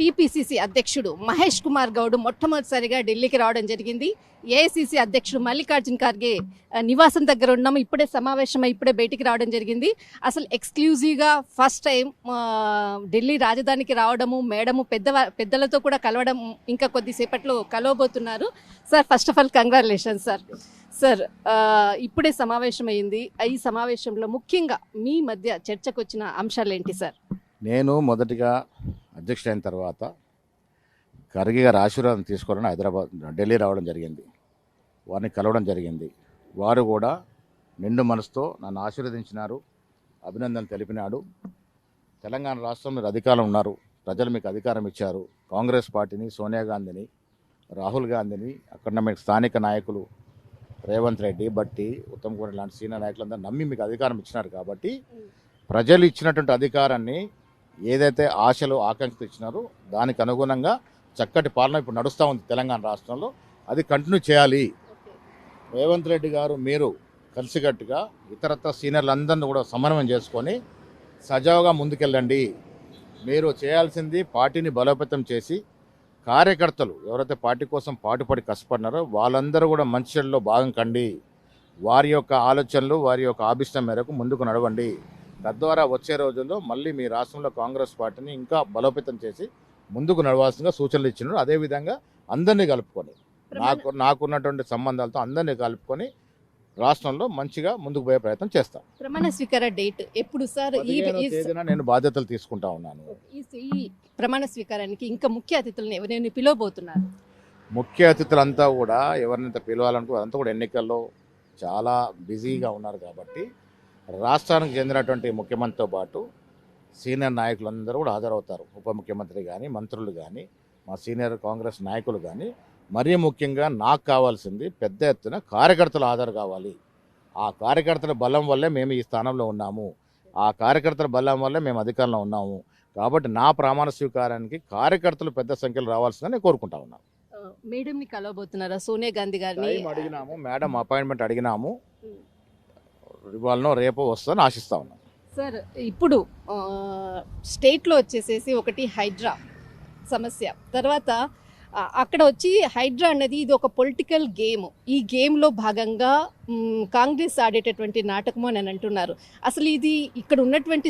TPCC అధ్యక్షుడు మహేష్ కుమార్ గౌడ్ మొట్టమొదటిసారిగా ఢిల్లీకి రావడం జరిగింది. ఏఐసీసీ అధ్యక్షుడు మల్లికార్జున్ ఖార్గే నివాసం దగ్గర ఉన్నాము. ఇప్పుడే సమావేశమై ఇప్పుడే బయటికి రావడం జరిగింది. అసలు ఎక్స్క్లూజివ్గా ఫస్ట్ టైం ఢిల్లీ రాజధానికి రావడము, మేడము పెద్దలతో కూడా కలవడం ఇంకా కొద్దిసేపట్లో కలవబోతున్నారు. Sir, first of all congratulations sir. Sir, ఇప్పుడే సమావేశం అయింది. ఈ సమావేశంలో ముఖ్యంగా మీ మధ్య చర్చకు వచ్చిన అంశాలు ఏంటి సార్? నేను మొదటిగా అధ్యక్షుడైన తర్వాత ఖర్గే గారి ఆశీర్వాదం తీసుకోవాలని ఢిల్లీ రావడం జరిగింది. వారిని కలవడం జరిగింది. వారు కూడా నిండు మనసుతో నన్ను ఆశీర్వదించినారు, అభినందనలు తెలిపినాడు. తెలంగాణ రాష్ట్రంలో మీరు అధికారం ఉన్నారు, ప్రజలు మీకు అధికారం ఇచ్చారు. కాంగ్రెస్ పార్టీని, సోనియా గాంధీని, రాహుల్ గాంధీని, అక్కడ మీకు స్థానిక నాయకులు రేవంత్ రెడ్డి, బట్టి, ఉత్తమ్ కుమార్ లాంటి సీనియర్ నాయకులందరూ నమ్మి మీకు అధికారం ఇచ్చినారు. కాబట్టి ప్రజలు ఇచ్చినటువంటి అధికారాన్ని ఏదైతే ఆశలు ఆకాంక్షలు ఇచ్చినారో దానికి అనుగుణంగా చక్కటి పాలన ఇప్పుడు నడుస్తూ ఉంది తెలంగాణ రాష్ట్రంలో. అది కంటిన్యూ చేయాలి. రేవంత్ రెడ్డి గారు మీరు కలిసికట్టుగా ఇతరత్ర సీనియర్లందరినీ కూడా సమన్వయం చేసుకొని సజావుగా ముందుకెళ్ళండి. మీరు చేయాల్సింది పార్టీని బలోపేతం చేసి కార్యకర్తలు ఎవరైతే పార్టీ కోసం పాటుపడి కష్టపడినారో వాళ్ళందరూ కూడా మంచిలో భాగం కండి. వారి యొక్క ఆలోచనలు, వారి యొక్క ఆభిష్టం మేరకు ముందుకు నడవండి. తద్వారా వచ్చే రోజుల్లో మళ్ళీ మీ రాష్ట్రంలో కాంగ్రెస్ పార్టీని ఇంకా బలోపేతం చేసి ముందుకు నడవాల్సిందిగా సూచనలు ఇచ్చినారు. అదేవిధంగా అందరినీ కలుపుకొని నాకున్నటువంటి సంబంధాలతో అందరినీ కలుపుకొని రాష్ట్రంలో మంచిగా ముందుకు పోయే ప్రయత్నం చేస్తాం. ప్రమాణ స్వీకార డేట్ ఎప్పుడు సార్? నేను బాధ్యతలు తీసుకుంటా ఉన్నాను. ఈ ప్రమాణ స్వీకారానికి ఇంకా ముఖ్య అతిథులను ఎవరైనా పిలవబోతున్నారు? ముఖ్య అతిథులంతా కూడా ఎవరినైతే పిలవాలనుకో అంతా కూడా ఎన్నికల్లో చాలా బిజీగా ఉన్నారు. కాబట్టి రాష్ట్రానికి చెందినటువంటి ముఖ్యమంత్రితో పాటు సీనియర్ నాయకులందరూ కూడా హాజరవుతారు. ఉప ముఖ్యమంత్రి కానీ, మంత్రులు కానీ, మా సీనియర్ కాంగ్రెస్ నాయకులు కానీ. మరీ ముఖ్యంగా నాకు కావాల్సింది పెద్ద ఎత్తున కార్యకర్తలు హాజరు కావాలి. ఆ కార్యకర్తల బలం వల్లే మేము ఈ స్థానంలో ఉన్నాము. ఆ కార్యకర్తల బలం వల్లే మేము అధికారంలో ఉన్నాము. కాబట్టి నా ప్రమాణ స్వీకారానికి కార్యకర్తలు పెద్ద సంఖ్యలో రావాల్సిందని నేను కోరుకుంటా ఉన్నాను. మేడంని కలవబోతున్నారా? సోనియా గాంధీ గారిని అడిగినాము, మేడం అపాయింట్మెంట్ అడిగినాము. ఇవాళనో రేపో వస్తుందని ఆశిస్తా ఉన్నాం. సార్, ఇప్పుడు స్టేట్లో వచ్చేసేసి ఒకటి హైడ్రా సమస్య, తర్వాత అక్కడ వచ్చి హైడ్రా అన్నది ఇది ఒక పొలిటికల్ గేమ్. ఈ గేమ్లో భాగంగా కాంగ్రెస్ ఆడేటటువంటి నాటకము అని అంటున్నారు. అసలు ఇది ఇక్కడ ఉన్నటువంటి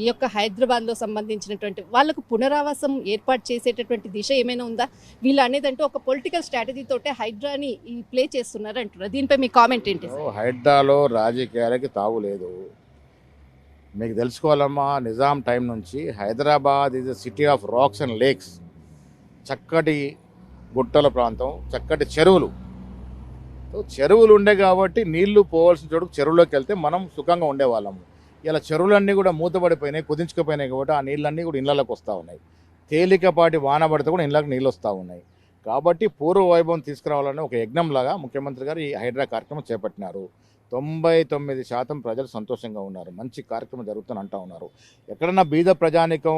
ఈ యొక్క హైదరాబాద్లో సంబంధించినటువంటి వాళ్ళకు పునరావాసం ఏర్పాటు చేసేటటువంటి దిశ ఏమైనా ఉందా? వీళ్ళు అనేదంటే ఒక పొలిటికల్ స్ట్రాటజీతోటే హైడ్రాని ప్లే చేస్తున్నారు అంటున్నారు. దీనిపై మీ కామెంట్ ఏంటి? హైడ్రాలో రాజకీయాలకి తావులేదు. మీకు తెలుసుకోవాలమ్మా, నిజాం టైం నుంచి Hyderabad is a city of rocks and lakes. చక్కటి గుట్టల ప్రాంతం, చక్కటి చెరువులు ఉండే కాబట్టి నీళ్లు పోవాల్సిన చోటు చెరువులోకి వెళ్తే మనం సుఖంగా ఉండేవాళ్ళము. ఇలా చెరువులన్నీ కూడా మూతపడిపోయినాయి, కుదించుకుపోయినాయి. కాబట్టి ఆ నీళ్ళన్నీ కూడా ఇళ్ళకి వస్తూ ఉన్నాయి. తేలికపాటి వాన పడితే కూడా ఇళ్ళకి నీళ్ళు వస్తూ ఉన్నాయి. కాబట్టి పూర్వ వైభవం తీసుకురావాలని ఒక యజ్ఞంలాగా ముఖ్యమంత్రి గారు ఈ హైడ్రా కార్యక్రమం చేపట్టినారు. 99% ప్రజలు సంతోషంగా ఉన్నారు. మంచి కార్యక్రమం జరుగుతుందని అంటూ ఉన్నారు. ఎక్కడన్నా బీద ప్రజానికం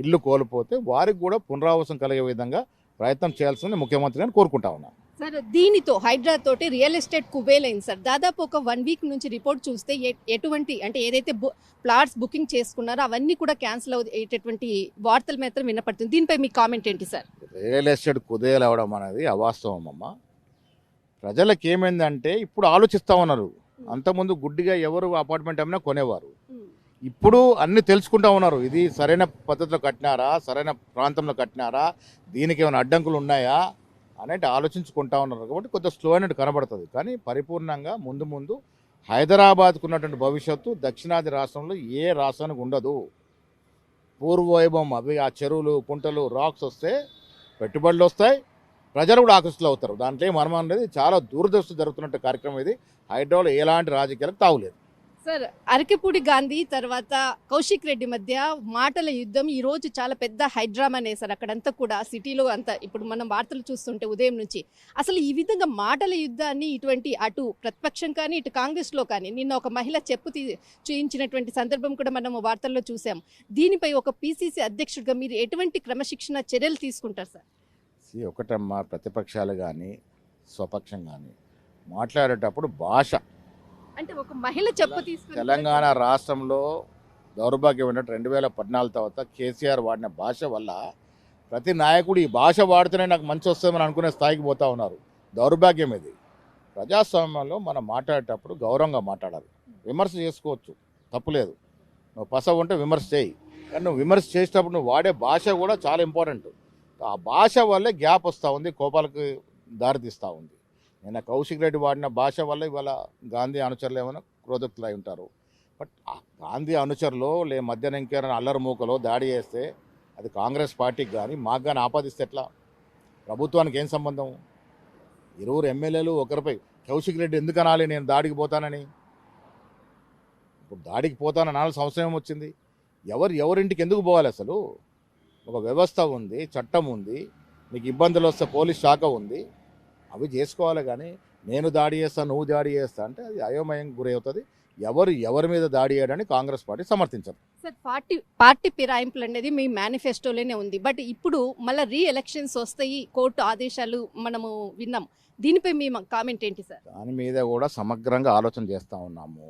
ఇల్లు కోల్పోతే వారికి కూడా పునరావాసం కలిగే విధంగా ప్రయత్నం చేయాల్సిందని ముఖ్యమంత్రి గారిని కోరుకుంటా ఉన్నాను. సార్, దీనితో హైడ్రా తోటి రియల్ ఎస్టేట్ కుబేలైంది సార్. దాదాపు ఒక 1 వీక్ నుంచి రిపోర్ట్ చూస్తే ఎటువంటి అంటే ఏదైతే ప్లాట్స్ బుకింగ్ చేసుకున్నారో అవన్నీ కూడా క్యాన్సిల్ అయ్యేటటువంటి వార్తలు మాత్రం వినపడుతుంది. దీనిపై మీ కామెంట్ ఏంటి సార్? రియల్ ఎస్టేట్ కుదేలు అవడం అనేది అవాస్తవం అమ్మ. ప్రజలకు ఏమైందంటే ఇప్పుడు ఆలోచిస్తూ ఉన్నారు. అంతకుముందు గుడ్డిగా ఎవరు అపార్ట్మెంట్ అమ్మినా కొనేవారు. ఇప్పుడు అన్ని తెలుసుకుంటా ఉన్నారు. ఇది సరైన పద్ధతిలో కట్టినారా, సరైన ప్రాంతంలో కట్టినారా, దీనికి ఏమైనా అడ్డంకులు ఉన్నాయా అనేది ఆలోచించుకుంటా ఉన్నారు. కాబట్టి కొంచెం స్లో అయినట్టు కనబడుతుంది. కానీ పరిపూర్ణంగా ముందు హైదరాబాద్కు ఉన్నటువంటి భవిష్యత్తు దక్షిణాది రాష్ట్రంలో ఏ రాష్ట్రానికి ఉండదు. పూర్వవైభవం అవి ఆ చెరువులు, కుంటలు, రాక్స్ వస్తే పెట్టుబడులు వస్తాయి, ప్రజలు కూడా ఆకర్షితులు అవుతారు. దాంట్లో మర్మం అనేది చాలా దూరదృష్టి జరుగుతున్నట్టు కార్యక్రమం ఇది. హైదరాబాద్లో ఎలాంటి రాజకీయాలకు తావులేదు. సార్, అరకెపూడి గాంధీ తర్వాత కౌశిక్ రెడ్డి మధ్య మాటల యుద్ధం ఈ రోజు చాలా పెద్ద హైడ్రామానే సార్. అక్కడంతా కూడా సిటీలో అంతా ఇప్పుడు మనం వార్తలు చూస్తుంటే ఉదయం నుంచి అసలు ఈ విధంగా మాటల యుద్ధాన్ని ఇటువంటి అటు ప్రతిపక్షం కానీ ఇటు కాంగ్రెస్లో కానీ నిన్న ఒక మహిళ చూయించినటువంటి సందర్భం కూడా మనం వార్తల్లో చూసాం. దీనిపై ఒక పిసిసి అధ్యక్షుడిగా మీరు ఎటువంటి క్రమశిక్షణ చర్యలు తీసుకుంటారు సార్? ఒకటమ్మా, ప్రతిపక్షాలు కానీ స్వపక్షం కానీ మాట్లాడేటప్పుడు భాష అంటే ఒక మహిళ చెప్పు తీసుకుని తెలంగాణ రాష్ట్రంలో దౌర్భాగ్యం ఏంటంటే 2014 తర్వాత కేసీఆర్ వాడిన భాష వల్ల ప్రతి నాయకుడు ఈ భాష వాడితేనే నాకు మంచి వస్తుందని అనుకునే స్థాయికి పోతా ఉన్నారు. దౌర్భాగ్యం ఇది. ప్రజాస్వామ్యంలో మనం మాట్లాడేటప్పుడు గౌరవంగా మాట్లాడాలి. విమర్శ చేసుకోవచ్చు, తప్పులేదు. నువ్వు పసవ ఉంటే విమర్శ చేయి, కానీ నువ్వు విమర్శ చేసేటప్పుడు నువ్వు వాడే భాష కూడా చాలా ఇంపార్టెంట్. ఆ భాష వల్లే గ్యాప్ వస్తూ ఉంది, కోపాలకు దారితీస్తూ ఉంది. నిన్న కౌశిక్ రెడ్డి వాడిన భాష వల్ల ఇవాళ గాంధీ అనుచరులు ఏమైనా క్రోధకులై ఉంటారు. బట్ ఆ గాంధీ అనుచరులు మధ్యాహ్నం ఇంకేమైనా అల్లరి మూకలో దాడి చేస్తే అది కాంగ్రెస్ పార్టీకి కానీ మాకు కానీ ఆపాదిస్తే ఎట్లా? ప్రభుత్వానికి ఏం సంబంధం? ఇరువురు ఎమ్మెల్యేలు ఒకరిపై కౌశిక్ రెడ్డి ఎందుకు అనాలి నేను దాడికి పోతానని? ఇప్పుడు దాడికి పోతానని అనాల్సిన అవసరం వచ్చింది? ఎవరింటికి ఎందుకు పోవాలి? అసలు ఒక వ్యవస్థ ఉంది, చట్టం ఉంది, మీకు ఇబ్బందులు వస్తే పోలీస్ శాఖ ఉంది, అవి చేసుకోవాలి. కానీ నేను దాడి చేస్తా, నువ్వు దాడి చేస్తా అంటే అది అయోమయం గురవుతుంది. ఎవరి మీద దాడి చేయడాన్ని కాంగ్రెస్ పార్టీ సమర్థించదు. సార్, పార్టీ ఫిరాయింపులు అనేది మీ మేనిఫెస్టోలోనే ఉంది. బట్ ఇప్పుడు మళ్ళీ ఎలక్షన్స్ వస్తాయి, కోర్టు ఆదేశాలు మనము విన్నాం. దీనిపై మీ కామెంట్ ఏంటి సార్? దాని మీద కూడా సమగ్రంగా ఆలోచన చేస్తూ ఉన్నాము.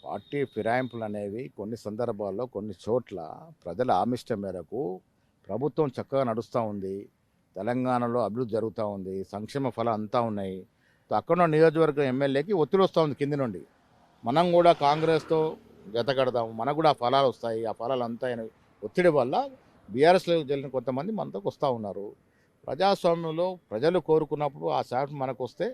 పార్టీ ఫిరాయింపులు అనేవి కొన్ని సందర్భాల్లో కొన్ని చోట్ల ప్రజల ఆమిష్టం మేరకు ప్రభుత్వం చక్కగా నడుస్తూ ఉంది, తెలంగాణలో అభివృద్ధి జరుగుతూ ఉంది, సంక్షేమ ఫలం అంతా ఉన్నాయి. అక్కడ నియోజకవర్గం ఎమ్మెల్యేకి ఒత్తిడి వస్తూ ఉంది కింది నుండి. మనం కూడా కాంగ్రెస్తో జత కడదాము, మనకు కూడా ఆ ఫలాలు వస్తాయి, ఆ ఫలాలు అంతా ఒత్తిడి వల్ల బీఆర్ఎస్లో జరిగిన కొంతమంది మనతో వస్తూ ఉన్నారు. ప్రజాస్వామ్యంలో ప్రజలు కోరుకున్నప్పుడు ఆ శాఖ మనకు వస్తే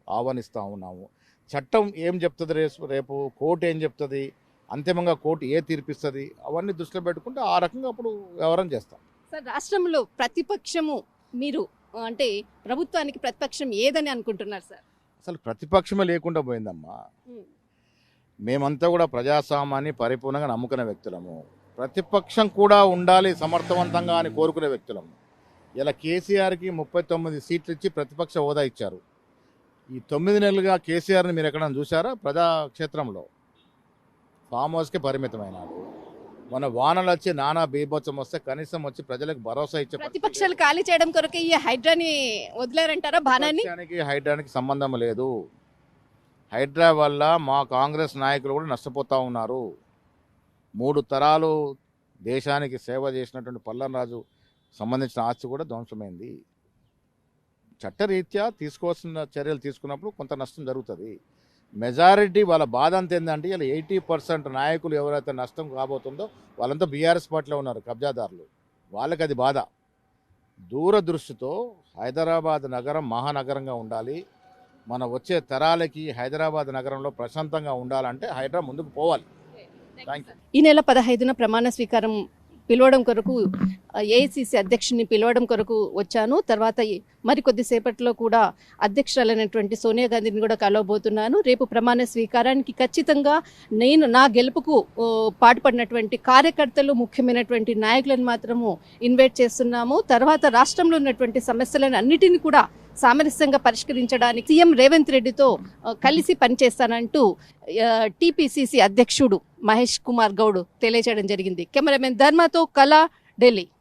ఆహ్వానిస్తూ ఉన్నాము. చట్టం ఏం చెప్తుంది, రేపు కోర్టు ఏం చెప్తుంది, అంతిమంగా కోర్టు ఏ తీర్పిస్తుంది, అవన్నీ దృష్టిలో పెట్టుకుంటే ఆ రకంగా అప్పుడు వ్యవహారం చేస్తాం. సార్, రాష్ట్రంలో ప్రతిపక్షము మీరు అంటే ప్రభుత్వానికి ప్రతిపక్షం ఏదని అనుకుంటున్నారు సార్? అసలు ప్రతిపక్షమే లేకుండా పోయిందమ్మా. మేమంతా కూడా ప్రజాస్వామ్యాన్ని పరిపూర్ణంగా నమ్ముకునే వ్యక్తులము. ప్రతిపక్షం కూడా ఉండాలి సమర్థవంతంగా అని కోరుకునే వ్యక్తులము. ఇలా కేసీఆర్కి 39 సీట్లు ఇచ్చి ప్రతిపక్ష హోదా ఇచ్చారు. ఈ 9 నెలలుగా కేసీఆర్ని మీరు ఎక్కడైనా చూసారా? ప్రజాక్షేత్రంలో ఫామ్ హౌస్కే పరిమితమైనాడు. మన వానలు వచ్చి నానా బీభత్సం వస్తే కనీసం వచ్చి ప్రజలకు భరోసా ఇచ్చే ప్రతిపక్షాలు ఖాళీ చేయడం కొరకు ఈ హైడ్రాని వదిలేరంటారా? బాణాన్ని హైడ్రానికి సంబంధం లేదు. హైడ్రా వల్ల మా కాంగ్రెస్ నాయకులు కూడా నష్టపోతూ ఉన్నారు. 3 తరాలు దేశానికి సేవ చేసినటువంటి పల్లనరాజు సంబంధించిన ఆస్తి కూడా ధ్వంసమైంది. చట్టరీత్యా తీసుకోవాల్సిన చర్యలు తీసుకున్నప్పుడు కొంత నష్టం జరుగుతుంది. మెజారిటీ వాళ్ళ బాధ అంత ఏంటంటే ఇలా 80% నాయకులు ఎవరైతే నష్టం కాబోతుందో వాళ్ళంతా బీఆర్ఎస్ పార్టీలో ఉన్నారు, కబ్జాదారులు. వాళ్ళకి అది బాధ. దూరదృష్టితో హైదరాబాద్ నగరం మహానగరంగా ఉండాలి, మన వచ్చే తరాలకి హైదరాబాద్ నగరంలో ప్రశాంతంగా ఉండాలంటే హైడ్రా ముందుకు పోవాలి. Thank you. ఈ నెల 15న ప్రమాణ స్వీకారం పిలవడం కొరకు ఏఐసిసి అధ్యక్షుడిని పిలవడం కొరకు వచ్చాను. తర్వాత మరికొద్దిసేపట్లో కూడా అధ్యక్షురాలైనటువంటి సోనియా గాంధీని కూడా కలవబోతున్నాను. రేపు ప్రమాణ స్వీకారానికి ఖచ్చితంగా నా గెలుపుకు పాటుపడినటువంటి కార్యకర్తలు, ముఖ్యమైనటువంటి నాయకులను మాత్రము ఇన్వైట్ చేస్తున్నాము. తర్వాత రాష్ట్రంలో ఉన్నటువంటి సమస్యలను అన్నిటిని కూడా సామరస్యంగా పరిష్కరించడానికి సీఎం రేవంత్ రెడ్డితో కలిసి పనిచేస్తానంటూ టీపీసీసీ అధ్యక్షుడు మహేష్ కుమార్ గౌడ్ తెలియజేయడం జరిగింది. కెమెరామెన్ ధర్మతో కళ, ఢిల్లీ.